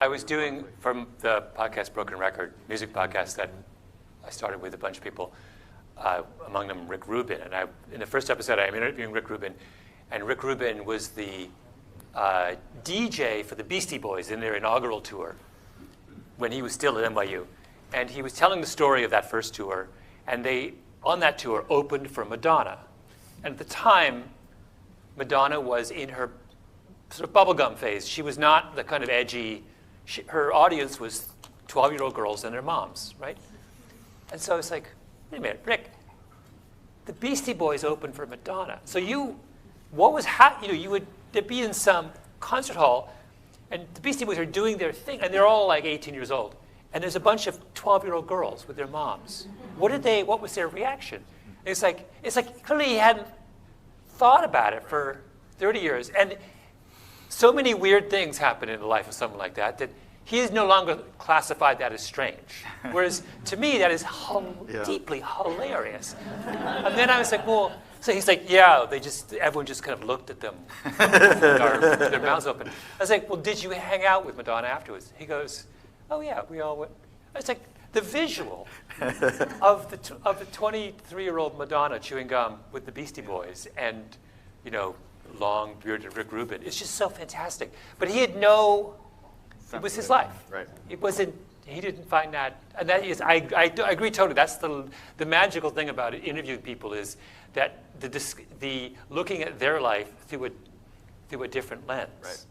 I was doing, from the podcast Broken Record, music podcast that I started with a bunch of people, among them Rick Rubin. And in the first episode, I'm interviewing Rick Rubin. And Rick Rubin was the DJ for the Beastieboys in their inaugural tour when he was still at NYU. And he was telling the story of that first tour. And they, on that tour, opened for Madonna. And at the time, Madonna was in her sort of bubblegum phase. She was not the kind of edgy, her audience was 12-year-old girls and their moms, right? And so it's like, wait a minute, Rick, the Beastie Boys opened for Madonna. So you would be in some concert hall, and the Beastie Boys are doing their thing, and they're all like 18 years old. And there's a bunch of 12-year-old girls with their moms. What was their reaction? And it's like clearly he hadn't thought about it for 30 years. And so many weird things happen in the life of someone like that he is no longer classified that as strange. Whereas to me, that is deeply hilarious. And then I was like, well, so he's like, yeah, everyone just kind of looked at them with their mouths open. I was like, well, did you hang out with Madonna afterwards? He goes, oh yeah, we all went. I was like, the visual of the 23-year-old Madonna chewing gum with the Beastie Boys and, long bearded Rick Rubin. It's just so fantastic. But he had it was his life. Right. He didn't find that, and that is, I agree totally. That's the magical thing about interviewing people is that the looking at their life through a different lens. Right.